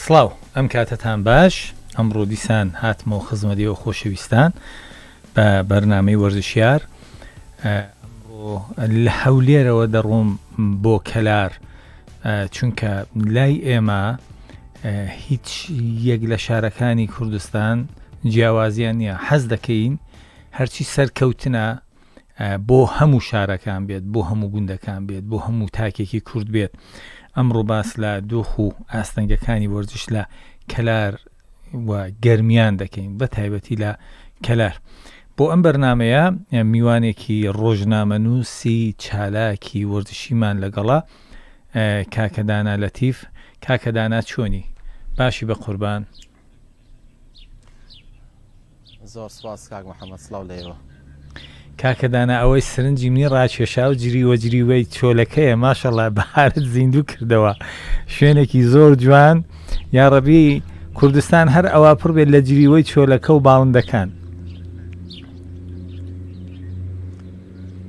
سڵاو ئەم کاتتان باش ئەمڕۆ دیسان هاتمەوە خزمەتیەوە خۆشەویستان بە بەرنامەی وەرزشیار. ئەمڕۆ لە هەولێرەوە دەڕۆم بۆ کەلار چونکە لای ئێمە هیچ یەک لە شارەکانی کوردستان جیاوازیان نییە. حەز دەکەین هەرچی سەرکەوتنە بۆ هەموو شارەکان بێت، بۆ هەموو گوندەکان بێت، بۆ هەموو تاکێکی کورد بێت. ئەمڕۆ باس لە دۆخ و ئاستەنگەکانی وەرزش لە کەلار و گەرمیان دەکەین، بە تایبەتی لە کەلار. بۆ ئەم بەرنمەیە میوانێکی ڕۆژنامەنووسی چالاکی وەرزشیمان لەگەڵا کاکەدانا لەتیف. کاکەدانا چۆنی؟ باشی بە قوربان؟ زۆر سپاس کاک محەممەد، سڵاو لێەوە. کاکەدانا ئەوەی سرنجی منی ڕاکێشا و جریوەجریوەی چۆلەکەیە، ماشەڵڵا بەهارت زیندوو کردەوە. شوێنێکی زۆر جوان، یاڕەبی کوردستان هەر ئەوە پڕ بێت لە جریوەی چۆلەکە و باڵندەکان.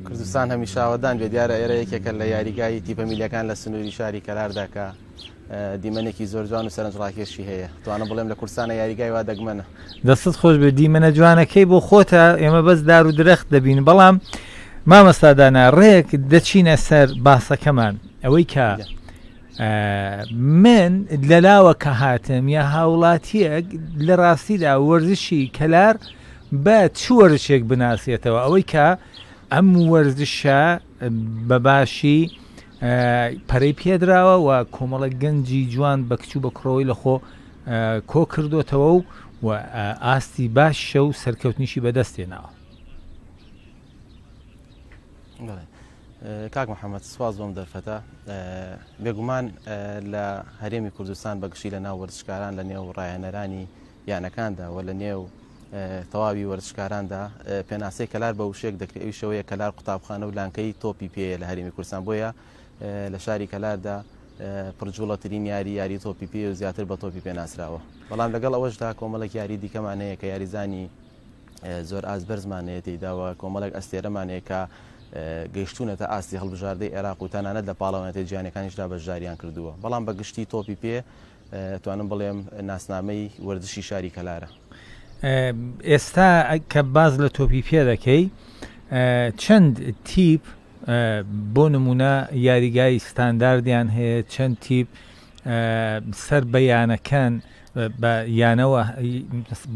کوردستان هەمیشاوەدان بێت، دیارە ئێرە یەکێکە لە یاریگای تیپە میلیەکان لە سنووری شاری کەلاردا کە دیمەنێکی زۆر جوان و سەرنجڕاکێشی هەیە. توانم بڵێم لە کوردستانە یاریگای وا دەگمەنە. دەستت خۆش بێ، دیمەنە جوانەکەی بۆ خۆتە، ئێمە بەس دار و درەخت دەبین. بەڵام مامەستادانا ڕێک دەچینە سەر باسەکەمان، ئەوەی کە من لەلاوە کە هاتم یا هاوڵاتیەک لە ڕاستیدا وەرزشی کەلار بە چ وەرزشێک بناسیێتەوە، ئەوەی کە ئەم وەرزشە بەباشی پەرەی پێدراوە و کۆمەڵە گەنجی جوان بە کچ و بە کوڕەوەی لەخۆ کۆ کردوتەوە و ئاستی باشە و سەرکەوتنیشی بەدەستێناوە. کاک محەممەد، سواز بۆم دەرفەتە. بێگومان لە هەرێمی کوردستان بەگشتی لە ناو وەرزشکاران لە نێو ڕایەنەرانی یانەکاندا و لە نێو تەواوی وەرزشکاراندا پێناسەی کەلار بە وشێک دەکرێت. ئەوی شەوەیە کەلار قوتابخانە و لانکەی تۆپی پێەیە لە هەرێمی کوردستان، بۆیە لە شاری کەلاردا پڕجوڵەترین یاری تۆپی پێ و زیاتر بە تۆپی پێناسراوە. بەڵام لەگەڵ ئەوەشدا کۆمەڵێک یاری دیکەمانەیە کە یاریزانی زۆر ئازبەرزمانەیە تێداوە، کۆمەڵێک ئەستێرەمانەیە کە گەیشتونەتە ئاستی هەڵبژاردەی عێراق و تەنانەت لە پاڵەوانێتی جیهانیەکانیشدا بەشداریان کردووە. بەڵام بەگشتی تۆپی پێ توانم بڵێم ناسنامەی وەرزشی شاری کەلارە. ئێستا کە باز لە تۆپی پێ دەکەی، چەند تیپ بۆ نمونە یاریگای ستانداردیان هەیە، چەند تیپ سەر بەیانەکان بە یانەوە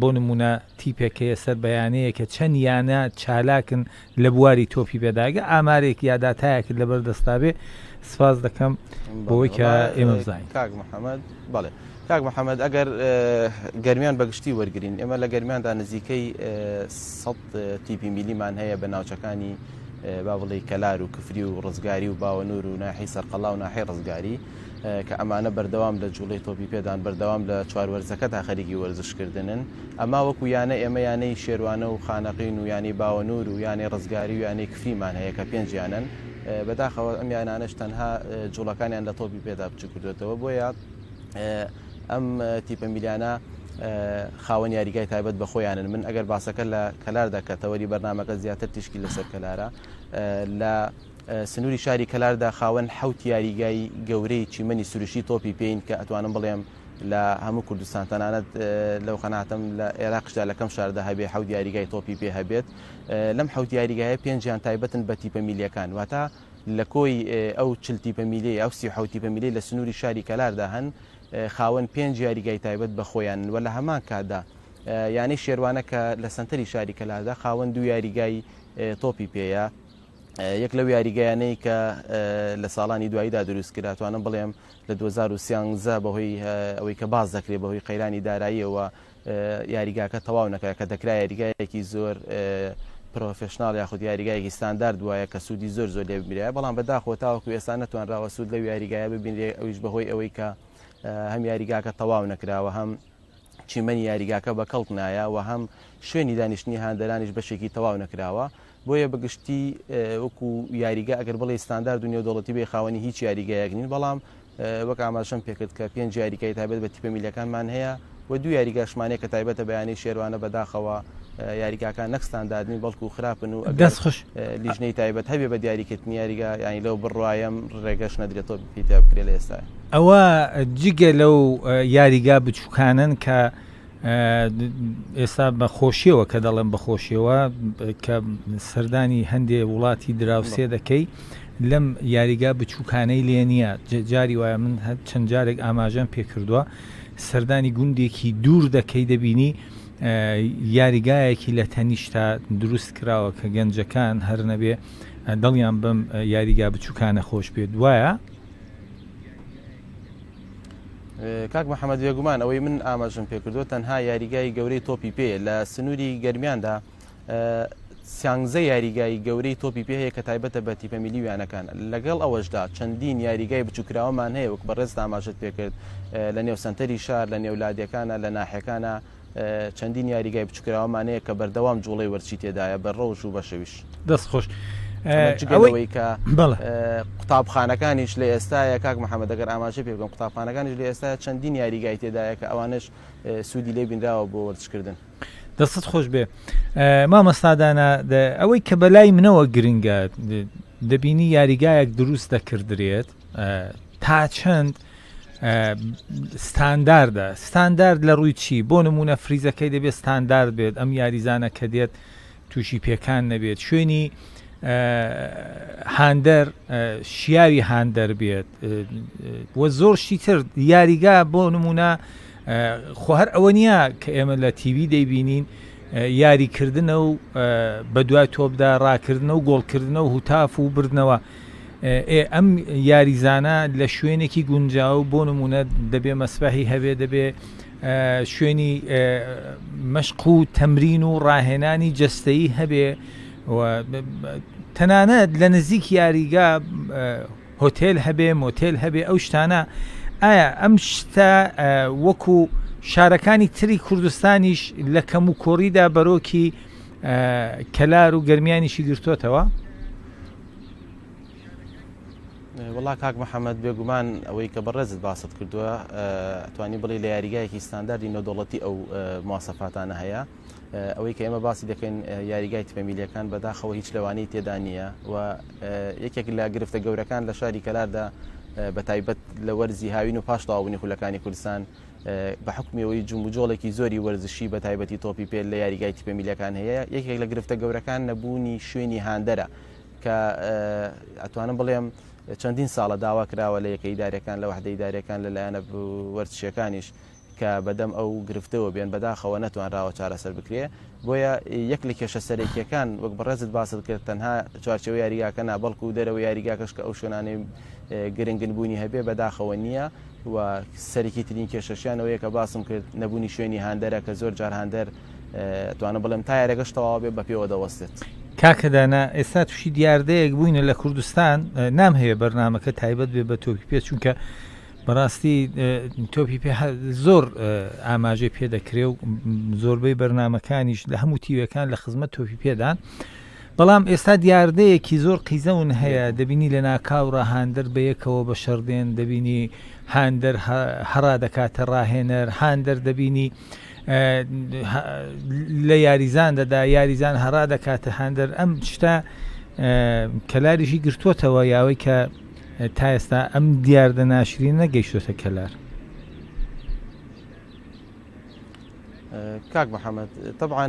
بۆ نمونە تیپێکەیە سەر بەیانەیە کە چەند یانە چالاکن لە بواری تۆپی پێداگە ئامارێک یاداتایەکرد لە بەردەستا بێ. سپاس دەکەم بۆی کە ئێمە بزانین. کاک محەممەد، بەڵێ کاک محەممەد، ئەگەر گەرمیان بەگشتی وەرگین، ئێمە لە گەرمیاندا نزیکەی 100 تیپی میلیمان هەیە بە ناوچەکانی با بڵێ کەلار و کفری و ڕزگاری و باوەنور و ناحی سەرقەڵا و ناحی ڕزگاری کە ئەمانە بەردەوام لە جوڵەی تۆپی پێدان، بەردەوام لە چواروەرزەکە تا خەریکی وەرزشکردنن. ئەما وەکو یانە ئێمە یانەی شێروانە و خانەقین و یانی باوەنور و یانی ڕزگاری و یانەی کفریمان هەیە کە 5 یانن. بەداخەوە ئەم یانانش تەنها جوڵەکانیان لە تۆپی پێدا بچوو کردوێتەوە، بۆیە ئەم تیپە میلیانە خاوەن یاریگای تایبەت بە خۆیانن. من ئەگەر باسەکە لە کەلار دەکەتەوەری بەرنامەکە زیاتر تشکی لەسەر کەلارە. لە سنووری شاری کەلاردا خاوەن 7 یاریگای گەورەی چیمەنی سروشی تۆپی پێین کە ئەتوانم بڵێم لە هەموو کوردستان، تەنانەت لەو قەناتم لە عێراقشدا لە کەم شاردا هەبێ 7 یاریگای تۆپی پێ هەبێت. لەم 7 یاریگایە 5 تایبەتن بە تیپە میلیەکان، واتە لە کۆی ئەو 40 تیپە میلی ئەو 37 تیپە میلی لە سنووری شاری کەلاردا هەن خاوەن 5 یاریگای تایبەت بە خۆیان. وە لە هەمان کاتدا یانی شێوانە کە لە سنتەری شاری کەلاردا خاوەن 2 یاریگای تۆپی پێەیە. یەک لەو یاریگەیانەی کە لە ساڵانی دواییدا دروست کراتوانم بڵێم لە 2013 بەهۆی ئەوەی کە باز دەکرێت بەهۆی قەیرانی داراییەوە یاریگاکە تەواو نەکە، کە دەکرا یاریگایەکی زۆر پرۆفشنال یاخود یاریگایەکی ستاندارد وایە کە سوودی زۆر لێ بمیرە. بەڵام بەداخەوە تاوەکو ئێستا نەتوانراوە سوود لەو یاریگایە ببینێ، ئەویش بەهۆی ئەوەی کە هەم یاریگاکە تەواو نەکراوە، هەم چیمەنی یاریگاکە بە کەڵک نایە و هەم شوێنی دانیشتنی هاندەرانیش بەشێکی تەواو نەکراوە. بۆیە بەگشتی وەکو یاریگە ئەگەر بڵێ ستاندارد و نێودەوڵەتی بێ خاوەنی هیچ یاریگایەک نین. بەڵام وەک ئاماژەم پێکرد کە 5 یاریگای تایبەت بە تیپە میلیەکانمان هەیە و دوو یاریگاشمانەیە کە تایبەتە بەیانی شێوانە بەداخەوە یاریگاکان نەکستاندادنی بەڵکو خراپن و دەست خۆش لیژنەی تایبەت هەبێ بە دیاریکردنی یاریگا ینی لەو بڕوایم ڕێگەش نەدرێتەوە پیتیا بکرێ لە ئێستا ئەوە جگە لەو یاریگا بچووکانن کە ئێستا بەخۆشیەوە کە دەڵێن بەخۆشیەوە کە سەردانی هەندێک وڵاتی دراوسێ دەکەی لەم یاریگا بچووکانەی لێ نییە جاری وایە من چەند جارێک ئاماژەم پێکردووە سەردانی گوندێکی دوور دەکەی دەبینی یاریگایەکی لە تەنیشتا دروست کراوە کە گەنجەکان هەر نەبێ دڵیان بەم یاریگا بچووکانە خۆش پێ دوایە کاک محەممەد بێگومان ئەوەی من ئاماژم پێکردو تەنها یاریگای گەورەی تۆپی پێ لە سنووری گەرمیاندا سیانزە یاریگای گەورەی تۆپی پێ هەیە کە تایبەتە بە تیپە میلیویانەکان لەگەڵ ئەوەشدا چەندین یاریگای بچووکراوەمان هەیە وەک بەڕێز ئاماژت پێکرد لە نێو سنتەری شار لە نێولادەکانە لە ناحەکانە چەندین یاریگای بچووکراوەمانەیە کە بەردەوام جوڵەی وەرچی تێدایە بە ڕۆژ و بە شەویش دەست خۆش ئەوەی کە قوتابخانەکانیش لە ئێستاە کاک محەممەد ئەگەر ئاماژە پێ بگەم قوتابخانەکانیش لە ئێستا چەندین یاریگای تێدایە کە ئەوانش سوودی لێ بینراوە بۆ وەرزکردن دەستت خۆش بێ مامەستادانە ئەوەی کە بەلای منەوە گرنگە دەبینی یاریگایەک دروست دەکردرێت تا چەند ستاندارد لە ڕووی چی بۆ نمونە فریزەکەی دەبێت ستاندارد بێت ئەم یاریزانە کە دێت تووشی پێکان نەبێت شوێنی هاندەر شیاوی هاندەر بێت وە زۆر شتی تر یاریگا بۆ نمونە خۆ هەر ئەوە نییە کە ئێمە لە تیوی دەیبینین یاریکردنە و بە دوای تۆپدا ڕاکردنە و گۆڵکردنە و هوتاف و بردنەوە ئەم یاریزانە لە شوێنێکی گونجاو بۆ نمونە دەبێ مەسبەحی هەبێ دەبێ شوێنی مەشق و تەمرین و ڕاهێنانی جەستەیی هەبێ تەنانەت لە نزیک یاریگا هۆتێل هەبێ مۆتێل هەبێ ئەو شتانە ئایا ئەم شتە وەکو شارەکانی تری کوردستانیش لە کەم و کۆڕیدا بەرۆکی کەلار و گەرمیانیشی گرتوتەوە؟ وڵا کاک محەممەد بێگومان ئەوەی کە بەڕێزت باست کردووە توانی بڵی لە یاریگایەکی ستانداردی نەودەوڵەتی ئەو مواسەفاتانە هەیە ئەوەی کە ئێمە باسی دەکەین یاریگای تیپەمیلیەکان بەداخەوە هیچ لەوانەی تێدا نییە و یەکێک لە گرفتە گەورەکان لە شاری کەلاردا بە تایبەت لە وەرزی هاوین و پاش تەواوبوونی خولەکانی کوردستان بە حکومیەوەی جومبوجۆڵێکی زۆری وەرزشی بە تایبەتی تۆپی پێ لە یاریگای تیپەمیلیەکان هەیە یەکێک لە گرفتە گەورەکان نەبوونی شوێنی هاندەرە کە ئەتوانم بڵێم چەندین ساڵە داوا کراوە لە یەکە ئیدارەکان لە وحدە ئیدارەکان لەلایەنە وەرزشیەکانیش کە بەدەم ئەو گرفتەوە بێن بەداخەوە نەتوانراوە چارەسەر بکرێ بۆیە یەک لە کێشە سەرەکیەکان وەک بەڕێزت باست کرد تەنها چوارچەوەی یاریگاکە نا بەڵکو و دەرەوە یاریگاکەش کە ئەو شوێنانەی گرنگن بوونی هەبێ بەداخەوە نییە و سەرکی ترین کێشەشیانەوەیە کە باسم کرد نەبوونی شوێنی هاندەرە کە زۆر جار هاندەر توانە بڵێم تا یاریگەش تەواو بێ بە پێوە دەوەستێت کاکەدانا ئێستا تووشی دیاردەیەک بووینە لە کوردستان نام هەیە بەرنامەکە تایبەت بێ بە تۆپی پێ چونکە بەڕاستی تۆپی پێ زۆر ئاماژەی پێ دەکرێ و زۆربەی بەرنمەکانیش لە هەموو تیوەکان لە خزمەت تۆپی پێدان بەڵام ئێستا دیاردەیەکی زۆر قیزەون هەیە دەبینی لە ناکاوڕە هاندەر بەیەکەوە بە شەردێن دەبینی هاندەر هەڕا دەکاتە ڕاهێنەر هاندەر دەبینی لە یاریزان دەدا یاریزان هەڕا دەکاتە هاندەر ئەم شتە کەلاریشی گرتووەتەوە یاوەی کە تا ئێستا ئەم دیاردە ناشرین نەگەیشتۆتە کەلار کاک محەممەد طبعاً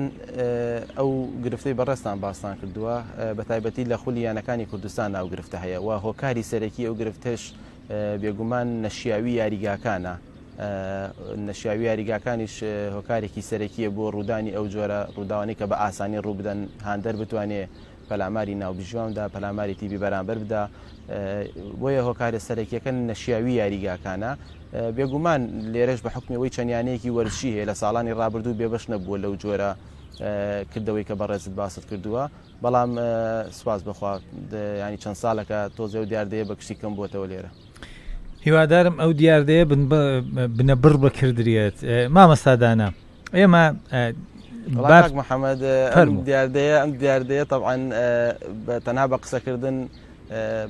ئەو گرفتەی بەڕێستان باستان کردووە بە تایبەتی لە خولیانەکانی کوردستان ئەو گرفتە هەیە و هۆکاری سەرەکی ئەو گرفتش بێگومان نەشیاوی یاریگاکانە نەشیاوی یاریگاکانیش هۆکارێکی سەرەکیە بۆ ڕوودانی ئەو جۆرە ڕووداوانی کە بە ئاسانی ڕوو بدەن هاندەر بتوانێت پەلاماری ناوبژواندا پەلاماری تیبی بەرامبەر بدا بۆیە هۆکارە سەرەکیەکە نەشیاوی یاریگاکانە بێگومان لێرەش بە حکمیەوەی چەندیانەیەکی وەرزشی هەیە لە ساڵانی ڕابردوو بێبەش نەبووە لەو جۆرە کردەوەی کە بەڕێزت باست کردووە بەڵام سواز بخوا ینی چەند ساڵەکە تۆزێ و دیاردەیە بە کشتی کەم بووەتەوە لێرە هیوادارم ئەو دیاردەیە بنە بڕ بکردرێت مامەستادانە ئێمە محەممەد ئەم دیاردەیە طبعاً تەنها بە قسەکردن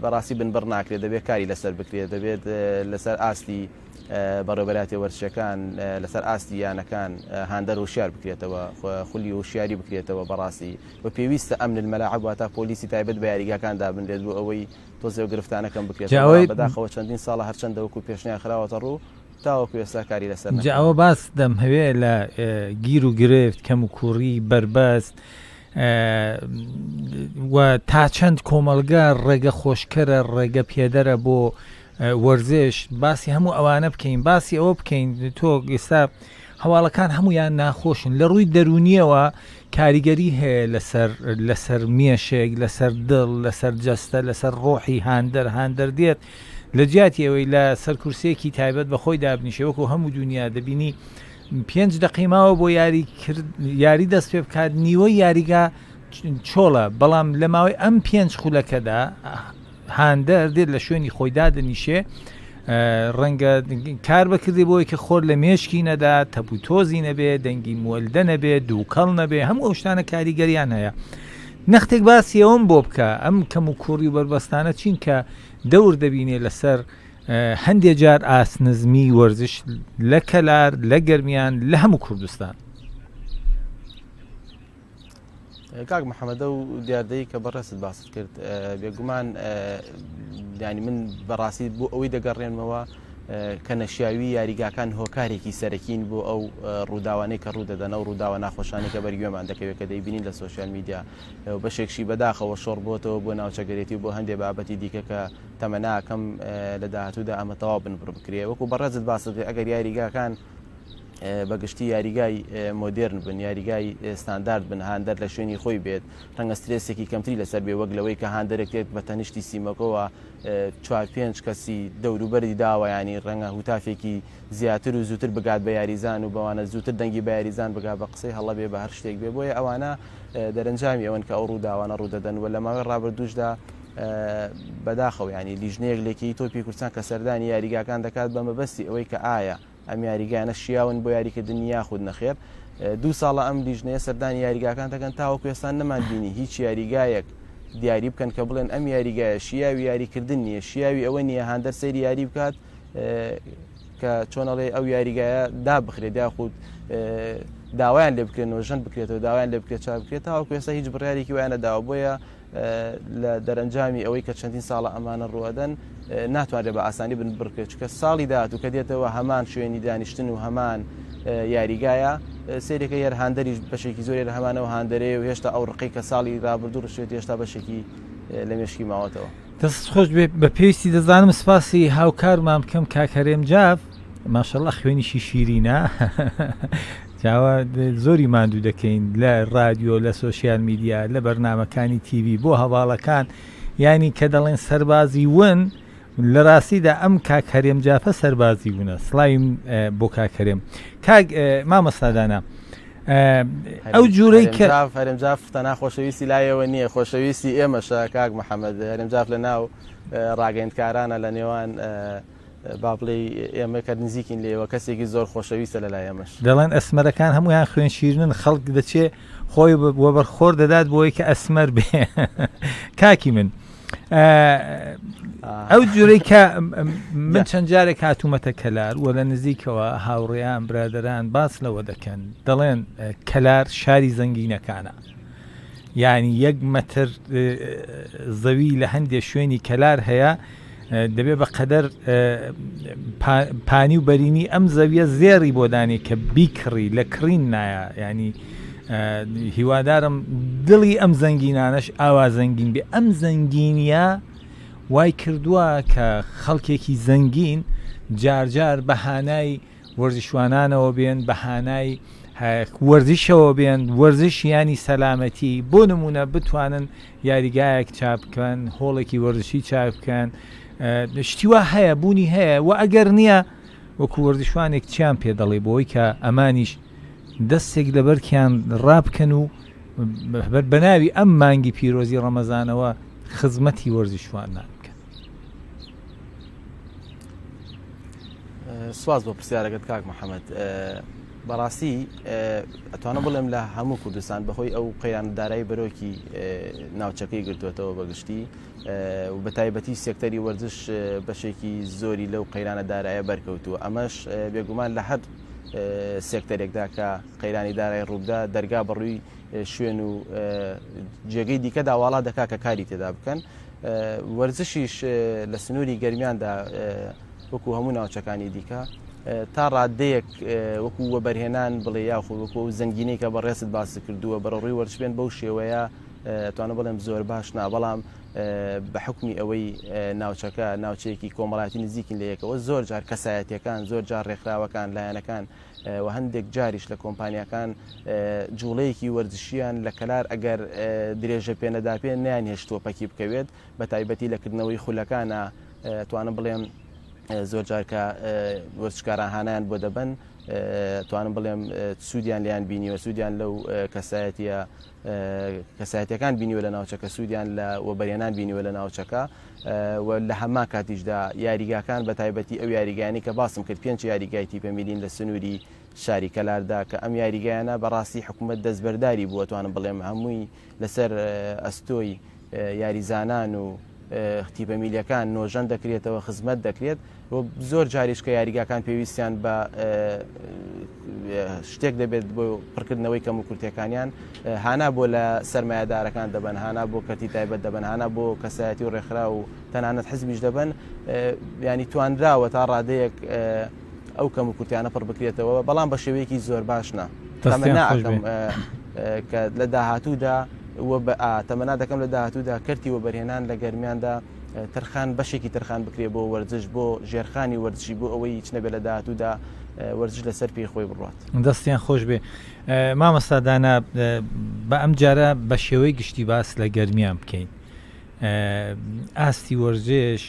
بەڕاستی بنبڕ ناکرێت دەبێت کاری لەسەر بکرێت دەبێت لەسەر ئاستی بەڕێوەبەراتی وەرزشەکان لەسەر ئاستی یانەکان هاندەر وشیار بکرێتەوە خولی وشیاری بکرێتەوە بەڕاستی بە پێویستە ئەمن المەلاعب واتە پۆلیسی تایبەت بە یاریگاکان دابنرێت بۆ ئەوەی تۆزێ و گرفتانەکەم بکرێتەوە بەداخەوە چەندین ساڵە هەرچەندە وەکو پێشنیان خراوەتە ڕوو تاوەکو ئێستا کاری لەسەر ئەوە باس دەم هەوێ لە گیر و گرفت کەم و کوڕی بربەست و تا چەند کۆمەلگا ڕێگە خۆشکەرە ڕێگە پێدەرە بۆ وەرزش باسی هەموو ئەوانە بکەین باسی ئەوە بکەین تۆ ئێستا هەواڵەکان هەمویان ناخۆشن لە ڕووی دەرونیەوە کاریگەری هەیە لەسەر مێشێک لەسەر دڵ لەسەر جەستە لەسەر ڕۆحی هاندەر دێت لە جیاتی ئەوەی لە سەرکورسێکی تایبەت بە خۆی دابنیشەوەکو هەموو دنیا دەبینی 5 دقیماوە بۆ یاری دەست پێ بکات نیوە یاریگا چۆڵە بەڵام لە ماوەی ئەم 5 خولەکەدا هاندەر دێت لە شوێنی خۆیدا دەنیشێ ڕەنگە کار بکردی بۆی کە خۆر لە مێشکی نەدا تەپوتۆزی نەبێ دەنگی مولدە نەبێ دووکەڵ نەبێ هەموو ئەو شتانە کاریگەریان هەیە نەختێک باسی ئەوم بۆ بکە ئەم کەم و کوڕی و بربەستانە چین کە دەور دەبینێ لەسەر هەندێک جار ئاسنزمی وەرزش لە کەلار لە گەرمیان لە هەموو کوردستان کاک محەممەدە و دیاردەی کە بەڕێست باست کرد بێگومان ینی من بەڕاستی بۆ ئەوەی دەگەڕێنمەوە کە نەشیاوی یاریگاکان هۆکارێکی سەرەکین بۆ ئەو ڕووداوانەی کە ڕوودەدەن و ڕووداوە ناخۆشانی کە بەرگوێمان دەکەوێت کە دەیبینین لە سوۆسیال میدیا بەشێکشی بەداخەوە شۆڕ بۆتەوە بۆ ناوچەگەرێتی و بۆ هەندێک بابەتی دیکە کە تەمەناکەم لە داهاتوودا ئەمە تەواو بنبڕ بکرێ وەکو بەڕێزت باست ئەگەر یاریگاکان بەگشتی یاریگای مۆدرن بن یاریگای ستاندارد بن هاندەر لە شوێنی خۆی بێت ڕەنگە سترێسێکی کەمتری لەسەر بێ وەک لەوەی کە هاندەرێکێت بە تەنیشتی سیمەکەەوە 4-5 کەسی دەوروبەری داوە ینی ڕەنگە هوتافێکی زیاتر و زووتر بگات بە یاریزان و بەوانە زووتر دەنگی بە یاریزان بگا بە قسەی هەڵە بێ بە هەر شتێک بێ بۆیە ئەوانە دەرەنجامی ئەوەن کە ئەو ڕووداوانە ڕوودەدەن و لە ماوەی ڕابردووشدا بەداخەوە ینی لیژنەیەک لێکی تۆپی کوردستان کە سەردانی یاریگاکان دەکات بە مەبەستی ئەوەی کە ئایا ئەم یاریگانە شیاون بۆ یاریکردنی یاخود نەخێر 2 ساڵە ئەم لیژنەیە سەردانی یاریگاکان دەکەن تاوەکو ئێستا نەمان بینی هیچ یاریگایەک دیاری بکەن کە بڵێن ئەم یاریگایە شیاوی یاریکردن نییە شیاوی ئەوە نییە هاندەر سەیری یاری بکات کە چۆنەڵێ ئەو یاریگایە دابخرێت یاخود داوایان لێ بکرێنەوە ژەند بکرێتەوە داوایان لێ بکرێت چاک بکرێت تاوەکو ئێستا هیچ بڕیارێکی وایە نەداوە بۆیە لە دەرەنجامی ئەوەی کە چەندین ساڵە ئەمانە ڕوەدەن ناتوانێت بە ئاسانی بن بڕکێت چکە ساڵی داهات و کە دێتەوە هەمان شوێنی دانیشتن و هەمان یاریگایە سێرێکە یەر هاندەریش بەشێکی زۆر لە هەمانەوە هاندەرێ و هێشتا ئەو ڕقی کە ساڵی ڕابردوو ڕشێت هێشتا بەشێکی لە مێشکی ماوەتەوە دەست خۆش بە پێویستی دەزانم سپاسی هاوکارمان بکەم کاکەرێم جاف ماشەڵڵا خوێنیشی شیرینە جاوا زۆری ماندوو دەکەین لە رادیۆ لە سوۆسیال میدیا لە بەرنامەکانی تیڤی بۆ هەواڵەکان ینی کە دەڵێن سەربازی ون لە ڕاستیدا ئەم کاکەرێم جافە سەربازی بوونە سڵاویم بۆ کاکەرێم کاک مامەستادانە ئەو جوورەی کە هەرێمجاف تەنها خۆشەویستی لایەوە نییە خۆشەویستی ئێمەشە کاک محەممەد هەرێمجاف لە ناو ڕاگەیندکارانە لە نێوان با بڵێ ئێمە کە نزیکین لێەوە کەسێکی زۆر خۆشەویستە لە لای ئێمەش دەڵێن ئەسمەرەکان هەمویان خوێن شیرنن خەڵک دەچێ خۆی وەبەرخۆر دەدات بۆی کە ئەسمەر بێ کاکی من ئەو جوورەی کە من چەند جارێک هاتوومەتە کەلار وە لە نزیکەوە هاوڕێیان برادران باس لەوە دەکەن دەڵێن کەلار شاری زەنگینەکانە یعنی 1 مەتر زەوی لە هەندێک شوێنی کەلار هەیە دەبێ بە قەدەر پانی و بەرینی ئەم زەویە زێڕی بۆ دانی کە بیکڕی لە کڕین نایە ینی هیوادارم دڵی ئەم زەنگینانەش ئاوا زەنگین بێ ئەم زەنگینیە وای کردووە کە خەڵکێکی زەنگین جارجار بەهانای وەرزشوانانەوە بێن بەهانای وەرزشەوە بێن وەرزش ینی سەلامەتی بۆ نمونە بتوانن یاریگایەک چاپ بکەن هۆڵێکی وەرزشی چاپ بکەن شتیوا هەیە بوونی هەیە و ئەگەر نییە وەکو وەرزشوانێک چیان پێ دەڵێ بۆی کە ئەمانیش دەستێک لەبەرکیان ڕابکەن و بەناوی ئەم مانگی پیرۆزی ڕەمەزانەوە خزمەتی وەرزشوانان بکەن. سواز بۆ پرسیارەکەت کاک محەممەد بەڕاستی ئەتوانە بڵێم لە هەموو کوردستان بەهۆی ئەو قەیراندارایی بەرۆکی ناوچەکەی گرتوێتەوە بەگشتی و بە تایبەتی سێکتەری وەرزش بەشێکی زۆری لەو قەیرانە دارایە بەرکەوتووە ئەمەش بێگومان لە هەر سێکتەرێکدا کە قەیرانی دارایی ڕوودا دەرگا بەڕووی شوێن و جێگەی دیکە داواڵا دەکا کە کاری تێدا بکەن وەرزشیش لە سنووری گەرمیاندا وەکو هەموو ناوچەکانی دیکە تا ڕادەیەک وەکو وەبەرهێنان بڵێ یاخۆ وەکو زەنگینەی کە بەڕێست باس کردووە بەڕڕووی وەرزبێن بەو شێوەیە توانە بڵێم زۆر باشنا بەڵام بە حکمی ئەوەی ناوچەکە ناوچەیەکی کۆمەڵایەتی نزیکین لە یەکەوە زۆر جار کەسایەتیەکان زۆر جار ڕێکخراوەکان لایەنەکان و هەندێک جاریش لە کۆمپانیەکان جوڵەیەکی وەرزشیان لە کەلار ئەگەر درێژە پێنەدا پێ نیان هێشتووە پەکی بکەوێت بە تایبەتی لەکردنەوەی خولەکانە توانم بڵێم زۆر جارکە وەرزشکاران هانایان بۆ دەبن توانم بڵێم سوودیان لیان بینیوە سوودیان لەو کەسایەتیەکان بینیوە لە ناوچەکە سوودیان لە وەبەرێنان بینیوە لە ناوچەکە و لە هەما کاتیشدا یاریگاکان بە تایبەتی ئەو یاریگانی کە باسم کرد 5 یاریگای تیپە میلین لە سنووری شاری کەلاردا کە ئەم یاریگایانە بەڕاستی حکوومەت دەستبەرداری بووە توانم بڵێم هەمووی لەسەر ئەستۆی یاریزانان و تیپە میلیەکان نۆژەن دەکرێتەوە خزمەت دەکرێت زۆر جاریش کە یاریگاکان پێویستیان بە شتێک دەبێت بۆ پڕکردنەوەی کەم و کورتەکانیان هانا بۆ لە سەرمایهدارەکان دەبن هانا بۆ کەتی تایبەت دەبن هانا بۆ کەسایەتی و ڕێکخرا و تەنانەت حزبیش دەبن ینی توانراوە تا ڕادەیەک ئەو کەم و کورتیانە پڕ بکرێتەوە بەڵام بە شێوەیەکی زۆر باشنا ناکەم کە لە داهاتوودا تەمەنا دەکەم لە داهاتوودا کەرتی وەبەرهێنان لە گەرمیاندا تەرخان بەشێکی تەرخان بکرێ بۆ وەرزش بۆ ژێرخانی وەرزشی بۆ ئەوەی هیچ نەبێت لە داهاتوودا وەرزش لەسەر پێی خۆی بڕات دەستیان خۆش بێ مامەستادانا بە ئەم جارە بە شێوەی گشتی باس لە گەرمیان بکەین ئاستی وەرزش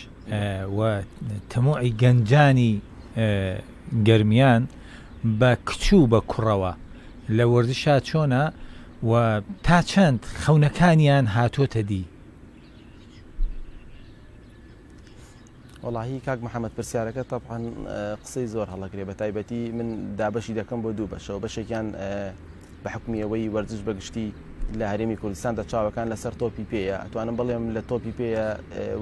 و تەموعی گەنجانی گەرمیان بە کچوو بە کوڕەوە لە وەرزشا چۆنە و تا چەند خەونەکانیان هاتۆتە دی وڵاهی کاک محەممەد پرسیارەکە تەبحان قسەی زۆر هەڵەگرێ بە تایبەتی من دابەشی دەکەم بۆ دوو بەشەوە بەشێکیان بە حکمی ئەوەی وەرزش بەگشتی لە هەرێمی کوردستاندا چاوەکان لەسەر تۆپی پێیە ئەتوانم بڵێم لە تۆپی پێیە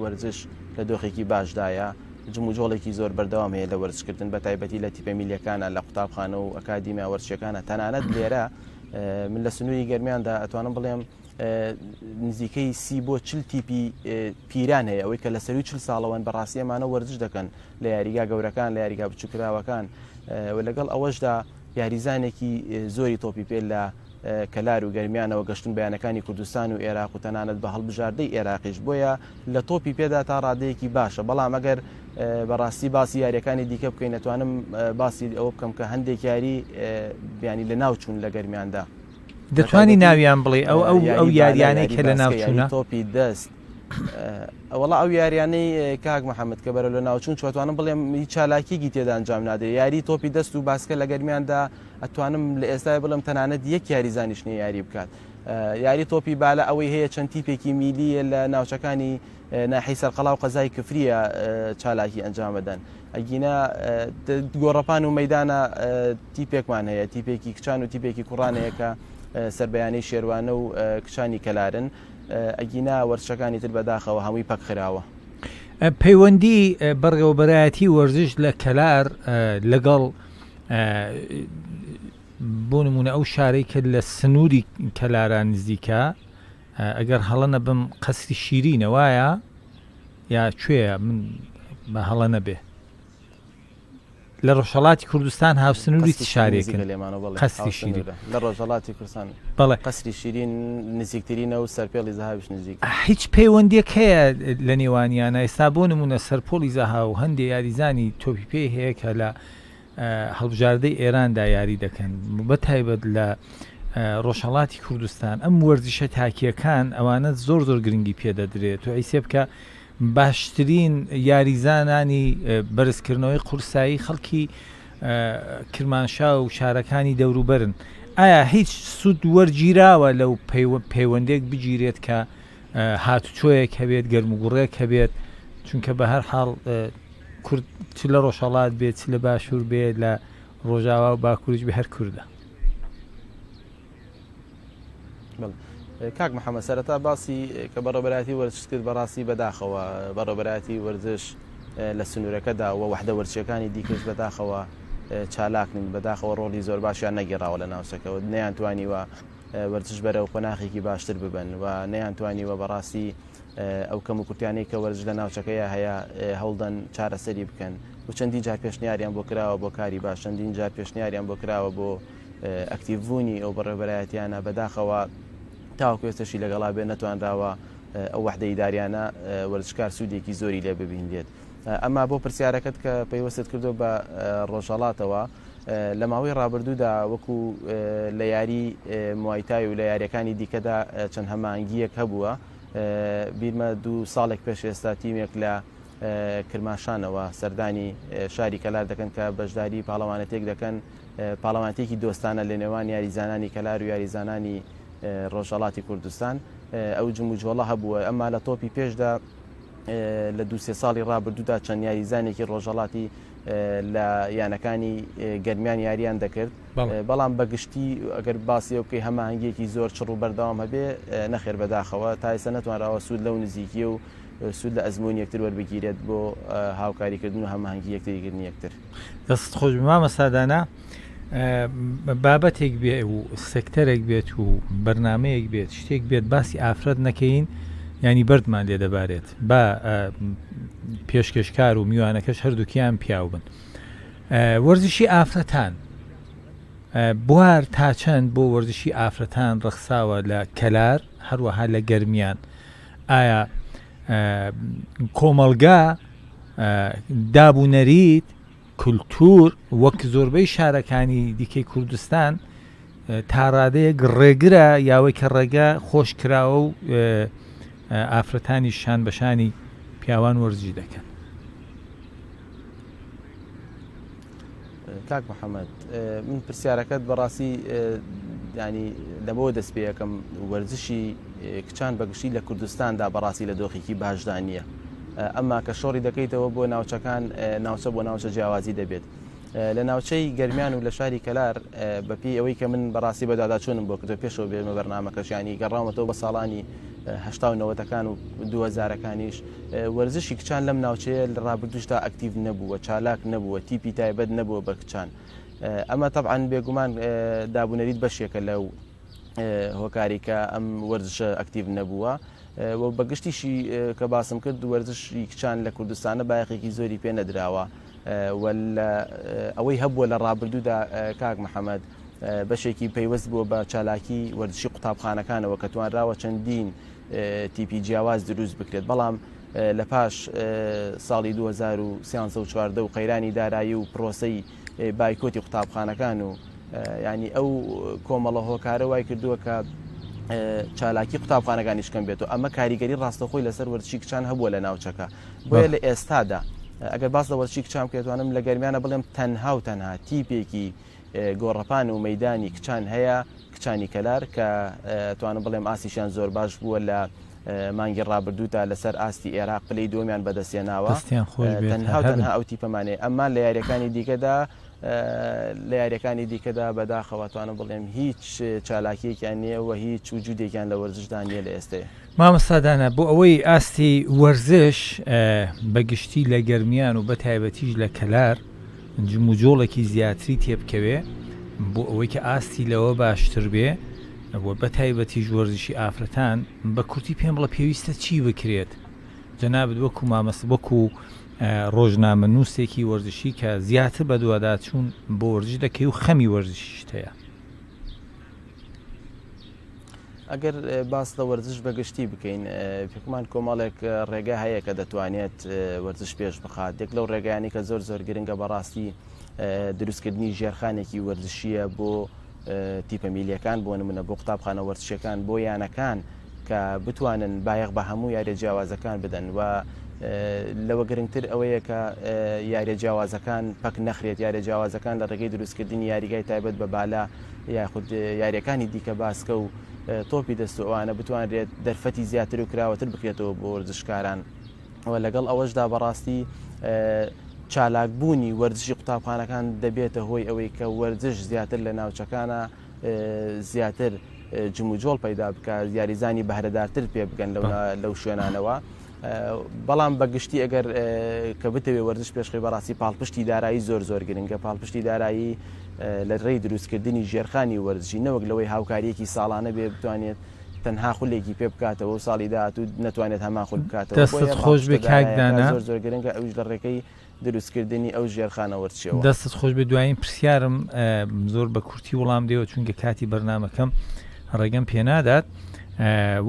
وەرزش لە دۆخێکی باشدایە جموجۆڵێکی زۆر بەردەوام هەیە لە وەرزشکردن بە تایبەتی لە تیپە میلیەکانە لە قوتابخانە و ئەکادیمیا وەرزشەکانە تەنانەت لێرە من لە سنووری گەرمیاندا ئەتوانم بڵێم نزیکەی 30 بۆ 40 تیپی پیران هەیە ئەوەی کە لە سەروی 40 ساڵەوەن بەڕاستی ئەمانە وەرزش دەکەن لە یاریگا گەورەکان لە یاریگا بچووکراوەکان و لەگەڵ ئەوەشدا یاریزانێکی زۆری تۆپی پێ لە کەلار و گەرمیانەوە گەشتن بەیانەکانی کوردستان و عێراق و تەنانەت بە هەڵبژاردەی عێراقیش بۆیە لە تۆپی پێدا تا ڕادەیەکی باشە بەڵام ئەگەر بەڕاستی باسی یاریەکانی دیکە بکەین نەتوانم باسی ئەوە بکەم کە هەندێک یاری بیانی لە ناوچوون لە گەرمیاندا دەتوانی ناویان بڵێ ئەو یاریانەی کە لە ناوچوونە تۆپی دەست وەڵا ئەو یاریانەی کاک محەممەد کە بەرە لە ناوچوون چواتوانم بڵێم هیچ چالاکیگی تێدا ئەنجام نادێ یاری تۆپی دەست و باسکە لە گەرمیاندا ئەتوانم لە ئێستای بڵم تەنانەت یەک یاریزانیشنی یاری بکات یاری تۆپی بالا ئەوەی هەیە چەند تیپێکی میلیە لە ناوچەکانی ناحی سەرقەڵا و قەزای کفریە چالاکی ئەنجام بدەن ئەگینا گۆڕەپان و مەدانە تیپێکمان هەیە تیپێکی کچان و تیپێکی کوڕانەیە کە سەربەیانی شێوانە و کچانی کەلارن ئەگینا وەرزشەکانی تر بەداخەوە هەمووی پەکخراوە پەیوەندی بەڕێوەبەرایەتی وەرزش لە کەلار لەگەڵ بۆ نمونە ئەو شارەی کە لە سنووری کەلاران نزیکە ئەگەر هەڵە نەبم قەسری شیرینە وایە یا کوێیە من بە هەڵە نەبێ لە ڕۆژهەڵاتی کوردستان هاوسنووری شارێکن قەسری شیرین لە ڕۆژهەڵاتی کوردستان بەڵێ قەسری شیرین نزیکترینە و سەرپێڵی زەهاویش نزیک هیچ پەیوەندیەک هەیە لە نێوانیانە ئێستا بۆ نمونە سەرپۆڵی زەها و هەندێک یاریزانی تۆپی پێ هەیە کە لە هەڵبژاردەی ئێراندا یاری دەکەن بە تایبەت لە ڕۆژهەڵاتی کوردستان ئەم وەرزشە تاکیەکان ئەوانە زۆر گرنگی پێدەدرێت و ئەیسێ بکە باشترین یاریزانانی بەرزکردنەوەی قورسایی خەڵکی کرمانشا و شارەکانی دەوروبەرن ئایا هیچ سوود وەرگیراوە لەو پەیوەندێک بگیرێت کە هاتوچۆیەک هەبێت گەرموگوڕێک هەبێت چونکە بە هەر حاڵ کورد چ لە ڕۆژهەڵات بێت چ لە باشوور بێت لە ڕۆژاوا و باکوورج بە هەر کووردە. کاک محەممەد سەرەتا باسی کە بەڕێوەبەرایەتی وەرزش کرد بەڕاستی بەداخەوە بەڕێوەبەرایەتی وەرزش لە سنوورەکەدا و وەحدە وەرزشیەکانی دیکەش بەداخەوە چالاکن بەداخەوە ڕۆڵی زۆر باشیان نەگەڕاوە لە ناوچەکەەوە نەیانتوانیوە وەرزش بەرەو قۆناغێکی باشتر ببن و نەیانتوانیوە بەڕاستی ئەو کەم و کورتیانەی کە وەرزش لە ناوچەکەیە هەیە هەوڵدەن چارەسەری بکەن و چەندین جار پێشنیاریان بۆ کراوە بۆ کاری باش چەندین جار پێشنیاریان بۆ کراوە بۆ ئەکتیڤبوونی ئەو بەڕێوەبەرایەتیانە بەداخەوە تاوەکو ئێستاشی لەگەڵا بێ نەتوانراوە ئەو وەحدەی داریانە وەرزشکار سوودێکی زۆری لێ ببینێت. ئەما بۆ پرسیارەکەت کە پەیوەستت کردو بە ڕۆژهەڵاتەوە لە ماوەی ڕابردوودا وەکو لە یاری موایتای و لە یاریەکانی دیکەدا چەند هەمانگیەک هەبووە بیرمە 2 ساڵێک پێش ئێستا تیمێک لە کرماشانەوە سەردانی شاری کەلار دەکەن کە بەشداری پاڵەوانەتێک دەکەن پاڵەوانەتێکی دۆستانە لە نێوان یاریزانانی کەلار و یاریزانانی ڕۆژهەڵاتی کوردستان ئەو جموجۆڵە هەبووە ئەمما لە تۆپی پێشدا لە 2-3 ساڵی ڕابردوودا چەند یاریزانێکی ڕۆژهەڵاتی لە یانەکانی گەرمیان یاریان دەکرد بەڵام بەگشتی ئەگەر باسی ئەو بکەی هەماهنگێکی زۆر چڕ و بەردەوام هەبێ نەخێر بەداخەوە تا ئێستا نەتوانراوە سوود لەو نزیکیە و سوود لە ئەزمموی یەکتر وەربگیرێت بۆ هاوکاریکردن و هەماهنگی یەکتریکردنی یەکتر. دەست خۆش بمامە سادانە بابەتێک بێ و سێکتەرێک بێت و بەرنمەیەک بێت شتێک بێت باسی ئافرەت نەکەین ینی بەردمان لێ دەبارێت بە پێشکەشکار و میوانەکەش هەردووکیان پیاو بن. وەرزشی ئافرەتان بوار تا چەند بۆ وەرزشی ئافرەتان ڕەخساوە لە کەلار هەروەها لە گەرمیان ئایا کۆمەلگا دابوونەریت کولتور وەک زۆربەی شارەکانی دیکەی کوردستان تاڕادەیەک ڕێگرە یاوەی کە ڕێگە خۆش کراوە و ئافرەتانی شان بەشانی پیاوان وەرزی دەکەن. کاک محەممەد من پرسیارەکەت بەڕاستی ینی لەبەوە دەست پێ یەکەم وەرزشی کچان بەگشتی لە کوردستاندا بەڕاستی لە دۆخێکی باشدا نییە ئەمما کە شۆڕی دەکەیتەوە بۆ ناوچەکان ناوچە بۆ ناوچە جیاوازی دەبێت لە ناوچەی گەرمیان و لە شاری کەلار بەپی ئەوەی کە من بەڕاستی بەداداچوونم بۆ کردو پێشەوە بێمە بەرنامەکەشیانی گەڕاومەتەوە بە ساڵانی 1990ەکان و 2000ەکانیش وەرزشی کچان لەم ناوچەیە لە ڕابردوشدا ئەکتیڤ نەبووە چالاک نەبووە تیپی تایبەت نەبووە بە کچان ئەمە تەبعاً بێگومان دابوونەریت بەشێکە لەو هۆکاریکە ئەم وەرزشە ئەکتیڤ نەبووە و بەگشتیشی کە باسم کرد وەرزشی کچان لە کوردستانە بایەقێکی زۆری پێ نەدراوە ئەوەی هەبووە لە ڕابردوودا کاک محەممەد بەشێکی پەیوەست بووە بە چالاکی وەرزشی قوتابخانەکانەوە کە توانراوە چەندین تیپی جیاواز دروست بکرێت بەڵام لە پاش ساڵی 2013 و قەیرانی دارایی و پرۆسەی بایکۆتی قوتابخانەکان و ینی ئەو کۆمەڵە هۆکارە وای کردووە کە چالاکی قوتابخانەکانیش کەم بێت و ئەمە کاریگەری ڕاستەخۆی لەسەر وەرزشی کچان هەبووە لە ناوچەکە بۆیە لە ئێستادا ئەگەر باس لە وەرزشی کچان بکەێتوانم لە گەرمیانە بڵێم تەنها و تەنها تیپێکی گۆڕەپان و مەدانی کچان هەیە کچانی کەلار کە توانم بڵێم ئاسیشیان زۆر باش بووە لە مانگی ڕابردوودا لەسەر ئاستی عێراق پلەی دومیان بەدەستێناوە تەنها تەنها ئەو تیپەمانەیە ئەمما لە یاریەکانی دیکەدا لە یاریەکانی دیکەدا بەداخەواتوانە بڵێم هیچ چالاکیێکیان نییە و هیچ وجودێکیان لە وەرزشدا نیە لە ئێستێ. مامەستادانە بۆ ئەوەی ئاستی وەرزش بەگشتی لە گەرمیان و بە تایبەتیش لە کەلار جموجۆڵێکی زیاتری تێبکەوێ بۆ ئەوەی کە ئاستی لەوە باشتر بێ بە تایبەتیش وەرزشی ئافرەتان بە کورتی پێم بڵە پێویستە چی بکرێت جەنابەت وەکو مامەست وەکو ڕۆژنامە نووسێکی وەرزشی کە زیاتر بە دوواداچوون بۆ وەرزش دەکەی و خەمی وەرزشیشت هەیە. ئەگەر باس لە وەرزش بەگشتی بکەین پێکمان کۆمەڵێک ڕێگە هەیە کە دەتوانێت وەرزش پێش بخات یەک لەو ڕێگەیانی کە زۆر زۆر گرنگە بەڕاستی دروستکردنی ژێرخانێکی وەرزشیە بۆ تیپەمیلیەکان بۆ نمونە بۆ قوتابخانە وەرزشیەکان بۆ یانەکان کە بتوانن بایەق بە هەموو یاریە جیاوازەکان بدەن و لەوە گرنگتر ئەوەیە کە یاریە جیاوازەکان پەک نەخرێت یاریە جیاوازەکان لە ڕێگەی دروستکردنی یاریگای تایبەت بە بالا یاخود یاریەکانی دیکە باسکە و تۆپی دەست و ئەوانە بتوانرێت دەرفەتی زیاتر و کراوەتر بکرێتەوە بۆ وەرزشکاران و لەگەڵ ئەوەشدا بەڕاستی چالاکبوونی وەرزشی قوتابخانەکان دەبێتە هۆی ئەوەی کە وەرزش زیاتر لە ناوچەکانە زیاتر جموجۆڵ پەیدا بکات یاریزانی بەهرەدارتر پێ بگەن لەو شوێنانەوە بەڵام بەگشتی ئەگەر کە بتەوێ وەرزش پێشخی بەڕاستی پاڵپشتی دارایی زۆر گرنگە پاڵپشتی دارایی لە ڕێی دروستکردنی ژێرخانی وەرزشی نەوەک لەوەی هاوکاریەکی ساڵانە بێ بتوانێت تەنها خولێکی پێ بکاتەوە و ساڵی داهاتوو نەتوانێت هەمان خول بکاتەوە دەستت خۆش بێ کاکدانا زۆر گرنگە ئەوش لە ڕێەکەی دروستکردنی ئەو ژێرخانە وەرزشیەوە دەستت خۆش بێ دوایین پرسیارم زۆر بە کورتی وەڵام دێەوە چونکە کاتی بەرنامەکەم ڕێگەم پێنادات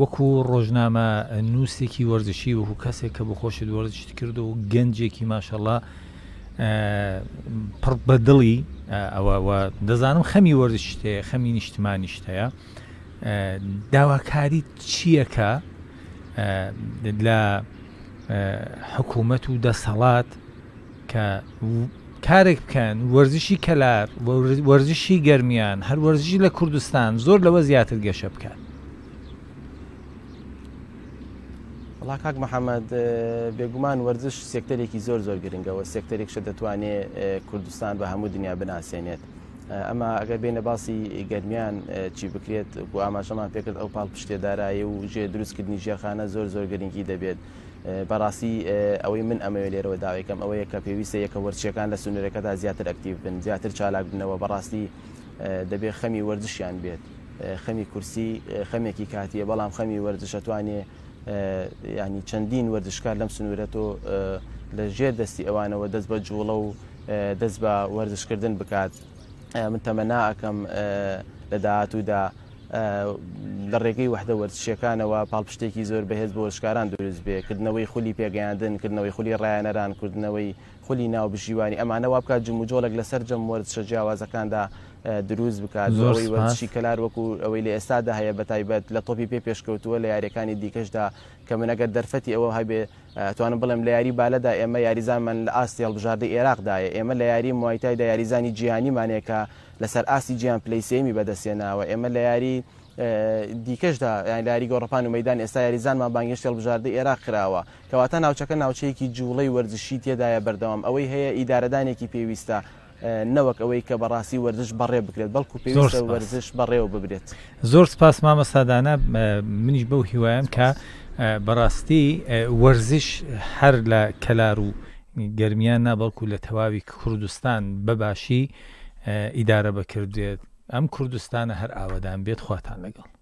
وەکو ڕۆژنامە نووسێکی وەرزشی وەکو کەسێک کە بۆ خۆشت وەرزشت کردو و گەنجێکی ماشەڵڵا پڕ بەدڵی ئەوە دەزانم خەمی وەرزشتەیە خەمی نیشتمانیشتەیە داواکاری چییەکە لە حکوومەت و دەسەڵات کە کارێک بکەن وەرزشی کەلار وەرزشی گەرمیان هەر وەرزشی لە کوردستان زۆر لەوە زیاتر گەشە بکات وڵا کاک محەممەد بێگومان وەرزش سێکتەرێکی زۆر گرنگەوە سێکتەرێکشە دەتوانێت کوردستان بە هەموو دنیا بناسیێنێت ئەمە ئەگەر بینە باسی گەرمیان چی بکرێت بۆ ئاماژەمان پێکرد ئەو پاڵ پشتێ دارایی و ژێ دروستکردنی ژێرخانە زۆر گرنگی دەبێت بەڕاستی ئەوەی من ئەمەوێ لێرەوە داوایکەم ئەوەیە کە پێویستە یەکە وەرزشیەکان لە سنوورەکەدا زیاتر ئەکتیو بن زیاتر چالاک بنەوە بەڕاستی دەبێت خەمی وەرزشیان بێت خەمی کورسی خەمێکی کاتیە بەڵام خەمی وەرزشەتوانێ ینی چەندین وەرزشکار لەم سنوورەتەوە لە ژێر دەستی ئەوانەوە دەست بە جوڵە و دەست بە وەرزشکردن بکات من تەمەنا ئەەکەم لە داهاتوودا لە ڕێگەی وحدە وەرزشیەکانەوە پاڵپشتێکی زۆر بەهێز بۆ وەرزشکاران دروست بێ کردنەوەی خولی پێگەیاندن کردنەوەی خولی ڕایەنەران کردنەوەی خولی ناو بژیوانی ئەمانە وا بکات جموجۆڵێک لەسەر جەم وەرزشە جیاوازەکاندا دروست بکات زۆری وەرزشی کەلار وەکو ئەوەی لە ئێستادا هەیە بەتایبەت لە تۆپی پێ پێشکەوتووە لە یاریەکانی دیکەشدا کە من ئەگەر دەرفەتی ئەوە هەبێ توانم بڵێم لە یاری بالەدا ئێمە یاریزانمان لە ئاستی هەڵبژاردەی عێراقدایە ئێمە لە یاری موایتایدا یاریزانی جیهانیمانێکە لەسەر ئاستی جیهان پلەیسێمی بەدەستێناوە ئێمە لە یاری دیکەشدا یاری گۆڕپان و مەدان ئێستا یاریزانمان بانگشتی هەڵبژاردەی عێراق کراوە کەواتە ناوچەکە ناوچەیەکی جوڵەی وەرزشی تێدایە بەردەوام ئەوەی هەیە ئیدارەدانێکی پێویستە نەوەک ئەوەی کە بەڕاستی وەرزش بەڕێ بکرێت بەڵکو پێویستە وەرزش بەڕێوە ببرێت زۆر سپاس مامەستادانە منیش بەو هیوایم کە بەڕاستی وەرزش هەر لە کەلار و گەرمیان نابەڵکو لە تەواوی کوردستان بەباشی ئیدارە بکردێت ئەم کوردستانە هەر ئاوادان بێت خواتان لەگەڵ